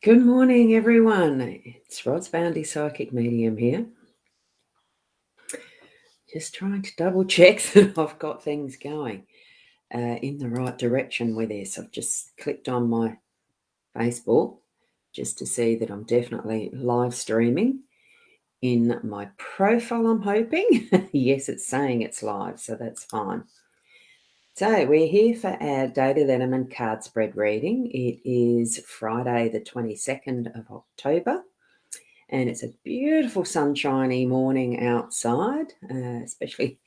Good morning, everyone. It's Rod's Bounty Psychic Medium here. Just trying to double check that I've got things going in the right direction with this. I've just clicked on my Facebook just to see that I'm definitely live streaming in my profile, I'm hoping. Yes, it's saying it's live, so that's fine. So we're here for our daily LENORMAND card spread reading. It is Friday the 22nd of October. And it's a beautiful sunshiny morning outside, especially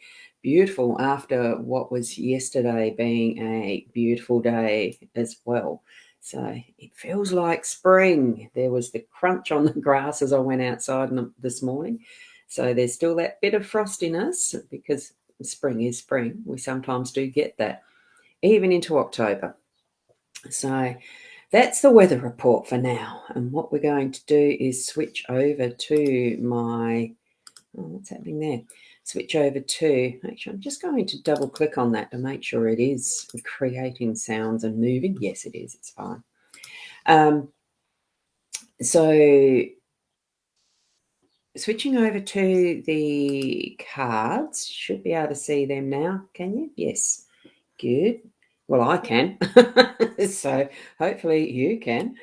beautiful after what was yesterday being a beautiful day as well. So it feels like spring. There was the crunch on the grass as I went outside this morning. So there's still that bit of frostiness because spring is spring. We sometimes do get that, even into October. So that's the weather report for now. And what we're going to do is switch over to my, what's happening there? Switch over to, actually, I'm just going to double click on that to make sure it is creating sounds and moving. Yes, it is. It's fine. So switching over to the cards, should be able to see them now. Can you? Yes. Good. Well, I can. So hopefully you can.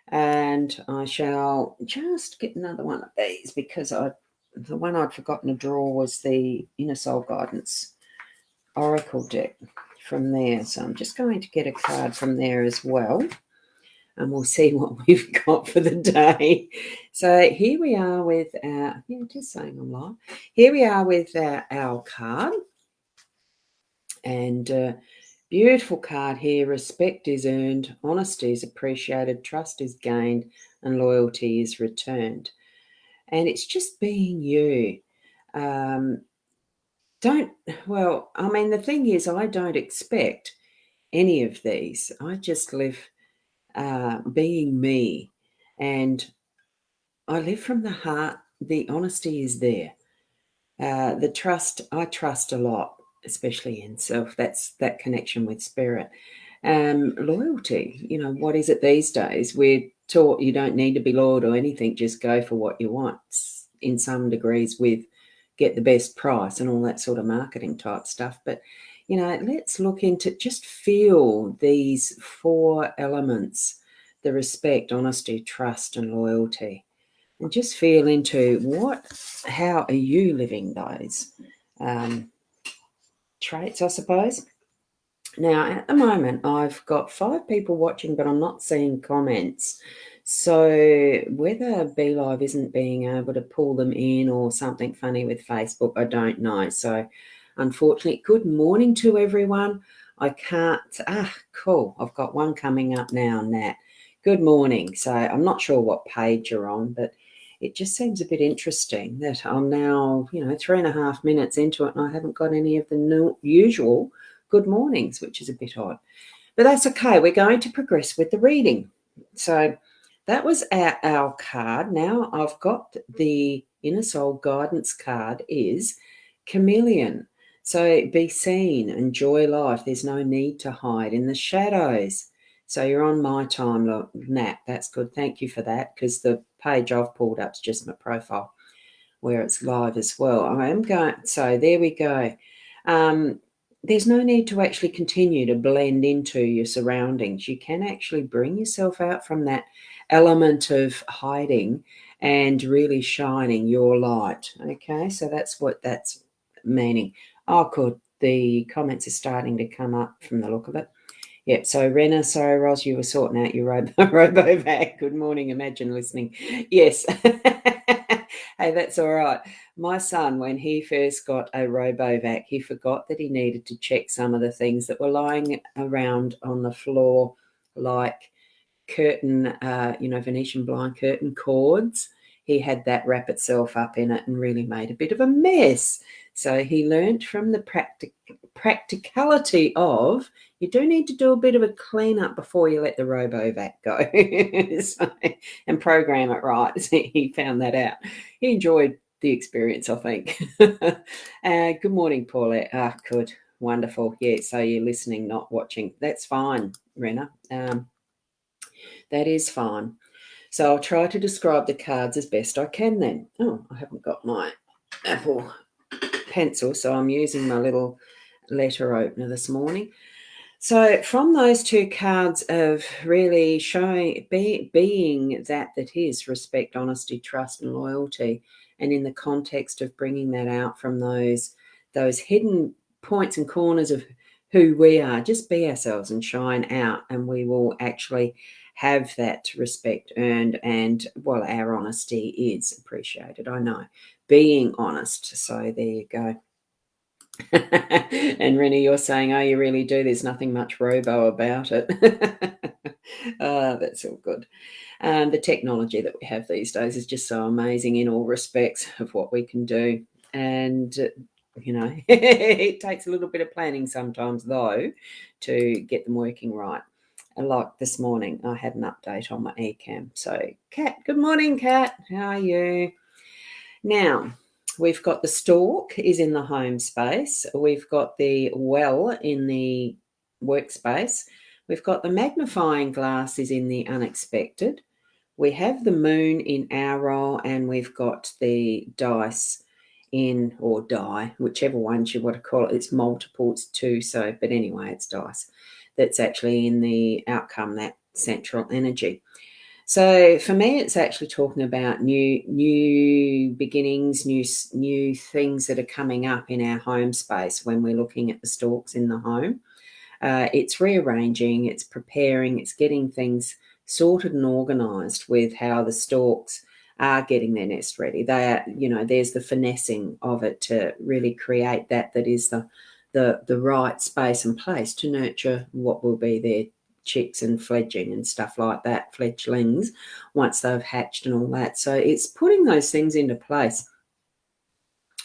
And I shall just get another one of these because the one I'd forgotten to draw was the Inner Soul Guidance Oracle deck from there. So I'm just going to get a card from there as well. And we'll see what we've got for the day. So here we are with our, yeah, it is saying I'm live. Here we are with our card. And beautiful card here. Respect is earned, honesty is appreciated, trust is gained, and loyalty is returned. And it's just being you. The thing is, I don't expect any of these. I just live being me. And I live from the heart. The honesty is there. The trust, I trust a lot, especially in self. That's that connection with spirit. Loyalty, what is it these days? We're taught you don't need to be loyal to anything, just go for what you want. In some degrees with get the best price and all that sort of marketing type stuff. But, let's look into, just feel these four elements: the respect, honesty, trust, and loyalty. And just feel into how are you living those traits, I suppose. Now, at the moment, I've got 5 people watching, but I'm not seeing comments. So whether BeLive isn't being able to pull them in or something funny with Facebook, I don't know. So unfortunately, good morning to everyone. I can't, cool. I've got one coming up now, Nat. Good morning. So I'm not sure what page you're on, but it just seems a bit interesting that I'm now, 3.5 minutes into it and I haven't got any of the usual good mornings, which is a bit odd. But that's okay. We're going to progress with the reading. So that was our card. Now I've got the Inner Soul Guidance card is Chameleon. So be seen, enjoy life. There's no need to hide in the shadows. So you're on my time, Nat. That's good. Thank you for that, because the page I've pulled up is just my profile where it's live as well. So there we go. There's no need to actually continue to blend into your surroundings. You can actually bring yourself out from that element of hiding and really shining your light. Okay, so that's what that's meaning. Oh, good. The comments are starting to come up from the look of it. Yep. So Rena, sorry, Ros, you were sorting out your RoboVac. Good morning. Imagine listening. Yes. Hey, that's all right. My son, when he first got a RoboVac, he forgot that he needed to check some of the things that were lying around on the floor, like curtain, Venetian blind curtain cords. He had that wrap itself up in it and really made a bit of a mess. So he learnt from the practicality of you do need to do a bit of a clean-up before you let the RoboVac go and program it right. So he found that out. He enjoyed the experience, I think. Good morning, Paulette. Good. Wonderful. Yeah, so you're listening, not watching. That's fine, Rena. That is fine. So I'll try to describe the cards as best I can then. Oh, I haven't got my Apple pencil, so I'm using my little letter opener this morning. So from those two cards of really showing being that is respect, honesty, trust, and loyalty, and in the context of bringing that out from those hidden points and corners of who we are, just be ourselves and shine out, and we will actually have that respect earned, and well, our honesty is appreciated. I know, being honest. So there you go. And Rennie, you're saying, oh, you really do. There's nothing much robo about it. That's all good. The technology that we have these days is just so amazing in all respects of what we can do. And, it takes a little bit of planning sometimes, though, to get them working right. And like this morning, I had an update on my eCam. So, Kat, good morning, Kat. How are you? Now, we've got the stalk is in the home space. We've got the well in the workspace. We've got the magnifying glass is in the unexpected. We have the moon in our role, and we've got the dice in, or die, whichever ones you want to call it. It's multiple, it's two, so, but anyway, it's dice. That's actually in the outcome, that central energy. So for me, it's actually talking about new beginnings, new things that are coming up in our home space when we're looking at the stalks in the home. It's rearranging, it's preparing, it's getting things sorted and organised with how the stalks are getting their nest ready. They are, there's the finessing of it to really create that is the right space and place to nurture what will be their chicks and fledging and stuff like that, fledglings, once they've hatched and all that. So it's putting those things into place.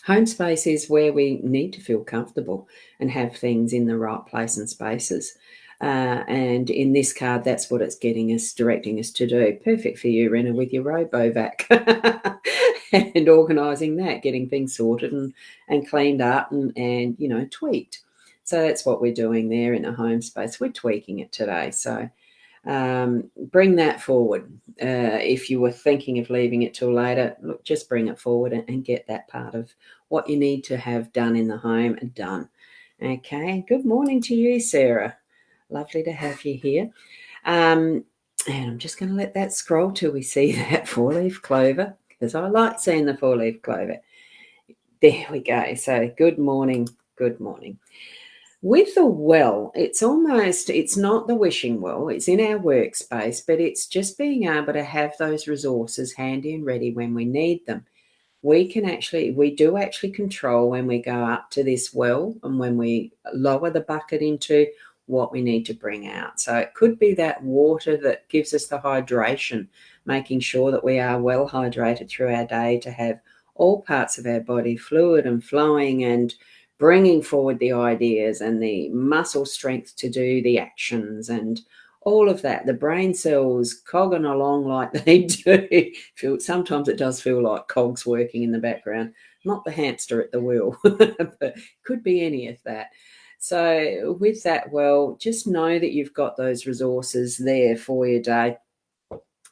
Home space is where we need to feel comfortable and have things in the right place and spaces. And in this card, that's what it's directing us to do. Perfect for you, Renna, with your RoboVac and organising that, getting things sorted and cleaned up and tweaked. So that's what we're doing there in a home space. We're tweaking it today. So bring that forward. If you were thinking of leaving it till later, look, just bring it forward and get that part of what you need to have done in the home done. Okay, good morning to you, Sarah. Lovely to have you here. And I'm just going to let that scroll till we see that four-leaf clover, because I like seeing the four-leaf clover. There we go. So good morning, good morning. With the well, it's not the wishing well, it's in our workspace, but it's just being able to have those resources handy and ready when we need them. We do actually control when we go up to this well and when we lower the bucket into what we need to bring out. So it could be that water that gives us the hydration, making sure that we are well hydrated through our day to have all parts of our body fluid and flowing and bringing forward the ideas and the muscle strength to do the actions and all of that. The brain cells cogging along like they do. Sometimes it does feel like cogs working in the background, not the hamster at the wheel, but could be any of that. So with that, well, just know that you've got those resources there for your day,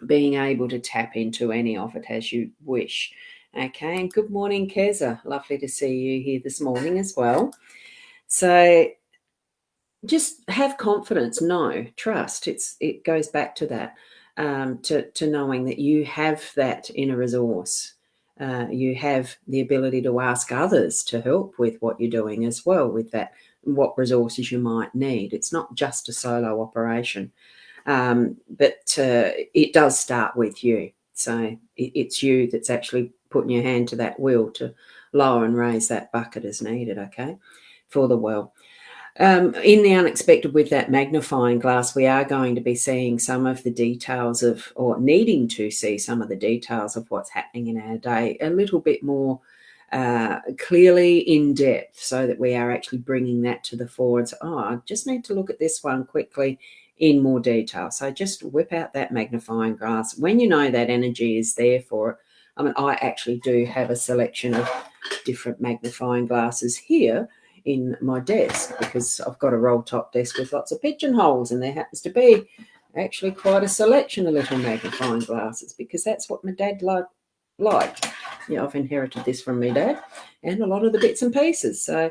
being able to tap into any of it as you wish. Okay, and good morning, Keza. Lovely to see you here this morning as well. So just have confidence, trust. It goes back to that, to knowing that you have that inner resource. You have the ability to ask others to help with what you're doing as well with that, what resources you might need. It's not just a solo operation, but it does start with you. So it's you that's actually putting your hand to that wheel to lower and raise that bucket as needed, okay, for the well. In the unexpected with that magnifying glass, we are going to be seeing some of the details of, or needing to see some of the details of what's happening in our day a little bit more clearly in depth, so that we are actually bringing that to the fore and say, I just need to look at this one quickly in more detail. So just whip out that magnifying glass when you know that energy is there for it. I mean, I actually do have a selection of different magnifying glasses here in my desk, because I've got a roll top desk with lots of pigeonholes, and there happens to be actually quite a selection of little magnifying glasses, because that's what my dad liked. Yeah, I've inherited this from my dad and a lot of the bits and pieces. So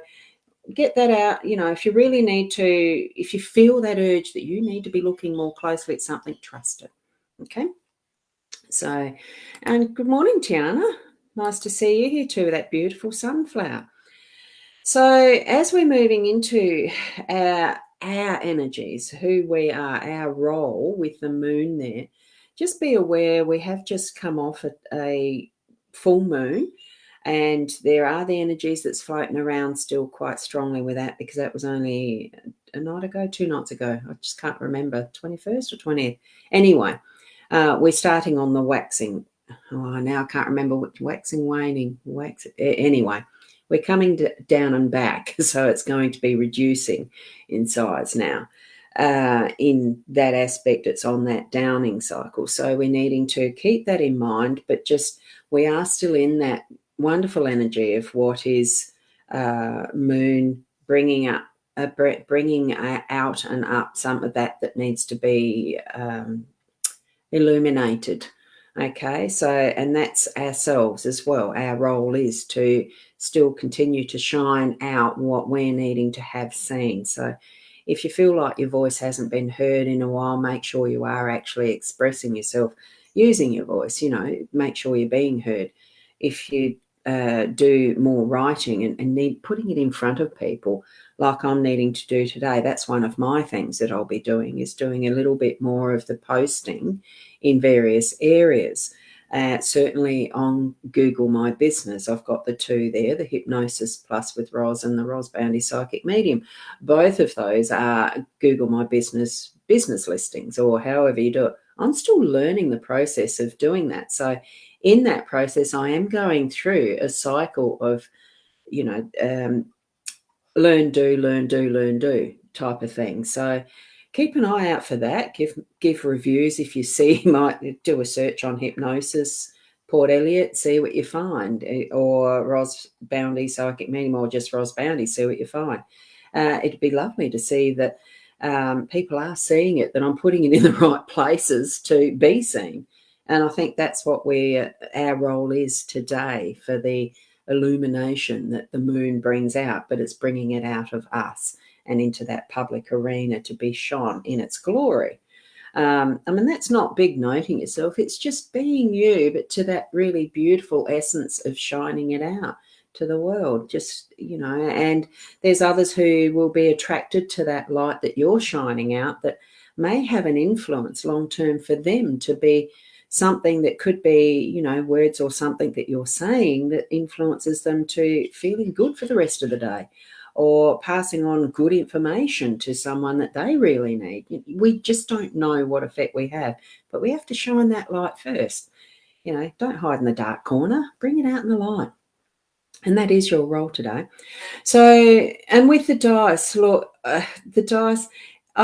get that out. If you really need to, if you feel that urge that you need to be looking more closely at something, trust it. Okay. So, and good morning, Tiana. Nice to see you here too with that beautiful sunflower. So, as we're moving into our energies, who we are, our role with the moon there, just be aware we have just come off a full moon, and there are the energies that's floating around still quite strongly with that, because that was only a night ago, 2 nights ago. I just can't remember, 21st or 20th. Anyway, we're starting on the waxing. Now I can't remember which waxing, waning, anyway. We're coming down and back, so it's going to be reducing in size now. In that aspect, it's on that downing cycle. So we're needing to keep that in mind, but just we are still in that wonderful energy of what is moon bringing out and up some of that needs to be illuminated. Okay, so, and that's ourselves as well. Our role is to still continue to shine out what we're needing to have seen. So if you feel like your voice hasn't been heard in a while, make sure you are actually expressing yourself using your voice. Make sure you're being heard. If you do more writing and need putting it in front of people, like I'm needing to do today, that's one of my things that I'll be doing, is doing a little bit more of the posting in various areas. Certainly on Google My Business, I've got the two there, the Hypnosis Plus with Roz and the Roz Bounty Psychic Medium. Both of those are Google My Business listings, or however you do it. I'm still learning the process of doing that. So in that process, I am going through a cycle of, learn, do type of thing. So keep an eye out for that. Give reviews if you see. You might do a search on hypnosis, Port Elliot, see what you find, or Roz Bounty Psychic Medium, or just Roz Bounty, see what you find. It'd be lovely to see that people are seeing it, that I'm putting it in the right places to be seen. And I think that's what our role is today, for the illumination that the moon brings out, but it's bringing it out of us and into that public arena to be shone in its glory. That's not big noting yourself. It's just being you, but to that really beautiful essence of shining it out to the world. Just, and there's others who will be attracted to that light that you're shining out, that may have an influence long term for them to be something that could be, words or something that you're saying that influences them to feeling good for the rest of the day, or passing on good information to someone that they really need. We just don't know what effect we have, but we have to shine that light first. Don't hide in the dark corner, bring it out in the light. And that is your role today. So, and with the dice, look, I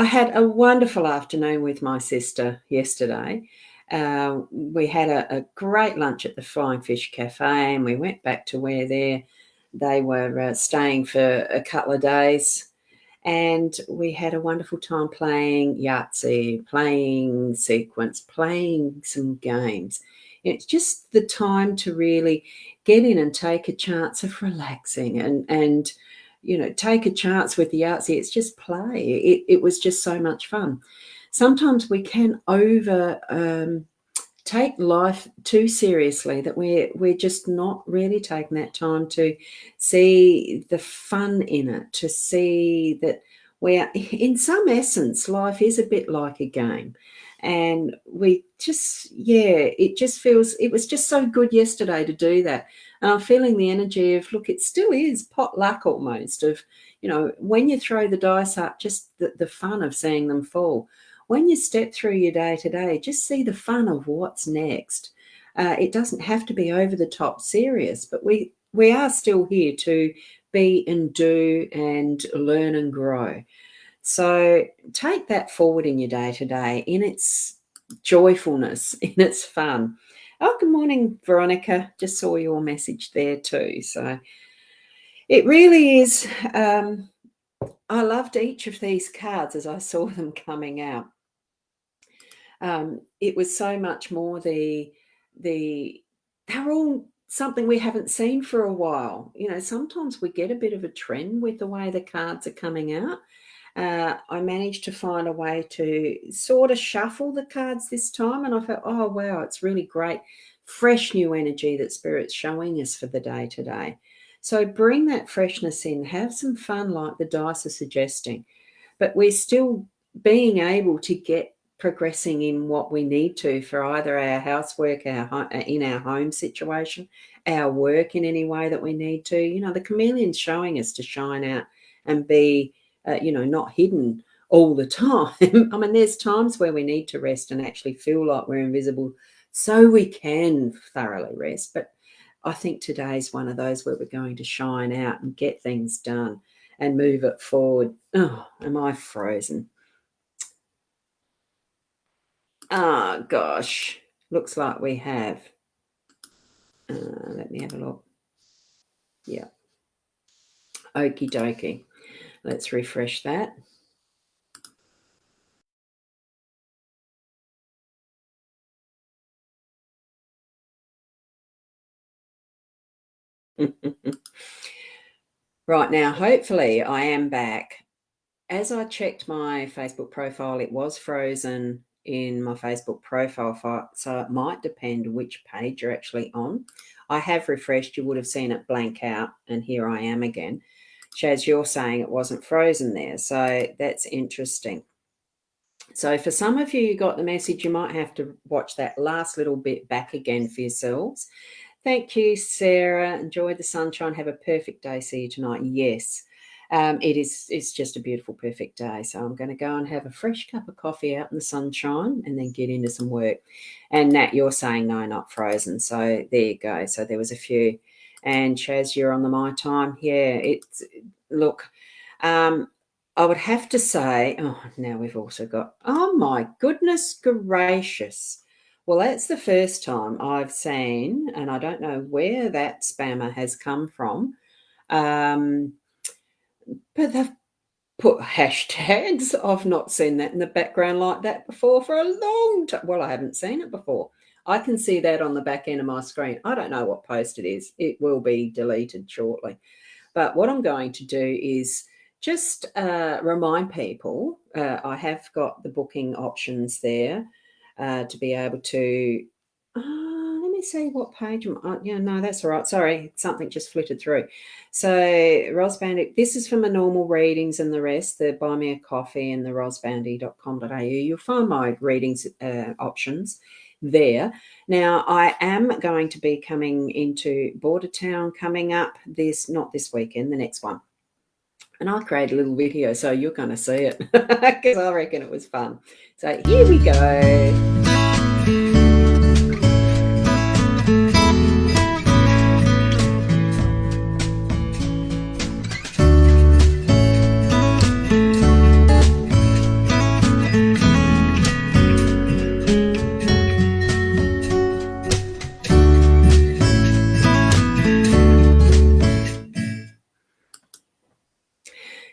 had a wonderful afternoon with my sister yesterday. We had a great lunch at the Flying Fish Cafe, and we went back to where they were staying for a couple of days. And we had a wonderful time playing Yahtzee, playing sequence, playing some games. It's just the time to really get in and take a chance of relaxing and take a chance with the Yahtzee. It's just play. It was just so much fun. Sometimes we can take life too seriously, that we're just not really taking that time to see the fun in it, to see that we're, in some essence, life is a bit like a game. And we just, it was just so good yesterday to do that. And I'm feeling the energy of, look, it still is potluck almost, of, when you throw the dice up, just the fun of seeing them fall. When you step through your day to day, just see the fun of what's next. It doesn't have to be over the top serious, but we are still here to be and do and learn and grow. So take that forward in your day to day, in its joyfulness, in its fun. Oh, good morning, Veronica. Just saw your message there too. So it really is. I loved each of these cards as I saw them coming out. It was so much more they're all something we haven't seen for a while. Sometimes we get a bit of a trend with the way the cards are coming out. I managed to find a way to sort of shuffle the cards this time, and I thought, oh, wow, it's really great, fresh new energy that Spirit's showing us for the day today. So bring that freshness in, have some fun like the dice are suggesting, but we're still being able to get progressing in what we need to for either our housework, in our home situation, our work in any way that we need to. The chameleon's showing us to shine out and be not hidden all the time. I mean, there's times where we need to rest and actually feel like we're invisible so we can thoroughly rest. But I think today's one of those where we're going to shine out and get things done and move it forward. Oh, am I frozen? Oh, gosh. Looks like we have. Let me have a look. Yeah. Okie dokie. Let's refresh that. Right now, hopefully I am back. As I checked my Facebook profile, it was frozen in my Facebook profile file, so it might depend which page you're actually on. I have refreshed. You would have seen it blank out, and here I am again. Shaz, you're saying it wasn't frozen there, so that's interesting. So for some of you got the message, you might have to watch that last little bit back again for yourselves. Thank you, Sarah. Enjoy the sunshine. Have a perfect day. See you tonight. Yes, it's just a beautiful, perfect day. So I'm going to go and have a fresh cup of coffee out in the sunshine and then get into some work. And Nat, you're saying no, not frozen. So there you go. So there was a few. And Shaz, you're on the my time. Yeah, look. I would have to say, oh, now we've also got, oh my goodness gracious. Well, that's the first time I've seen, and I don't know where that spammer has come from, but they've put hashtags. I've not seen that in the background like that before for a long time. Well, I haven't seen it before. I can see that on the back end of my screen. I don't know what post it is. It will be deleted shortly. But what I'm going to do is just remind people I have got the booking options there to be able to. Let me see what page. Yeah, no, that's all right. Sorry, something just flitted through. So, Ros Bandy, this is for my normal readings and the rest, the Buy Me a Coffee and the rosbandy.com.au. You'll find my readings options there. Now, I am going to be coming into Bordertown coming up not this weekend, the next one. And I created a little video, so you're going to see it because I reckon it was fun. So here we go.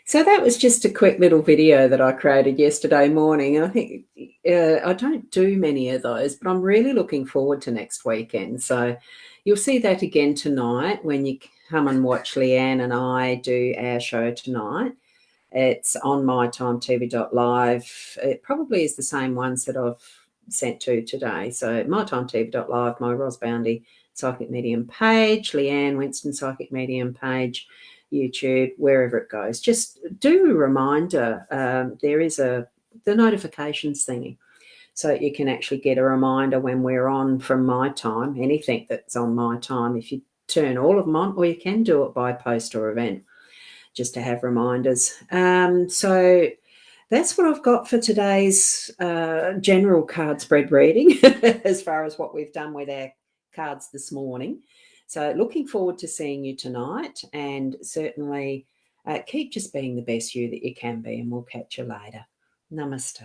So that was just a quick little video that I created yesterday morning. And I think I don't do many of those, but I'm really looking forward to next weekend. So you'll see that again tonight when you come and watch Leanne and I do our show tonight. It's on mytimetv.live. It probably is the same ones that I've sent to today. So mytimetv.live, my Ros Boundy Psychic Medium page, Leanne Winston Psychic Medium page, YouTube, wherever it goes. Just do a reminder. There is the notifications thingy, so you can actually get a reminder when we're on from my time, anything that's on my time. If you turn all of them on, or you can do it by post or event, just to have reminders. So that's what I've got for today's general card spread reading as far as what we've done with our cards this morning. So looking forward to seeing you tonight, and certainly keep just being the best you that you can be, and we'll catch you later. Namaste.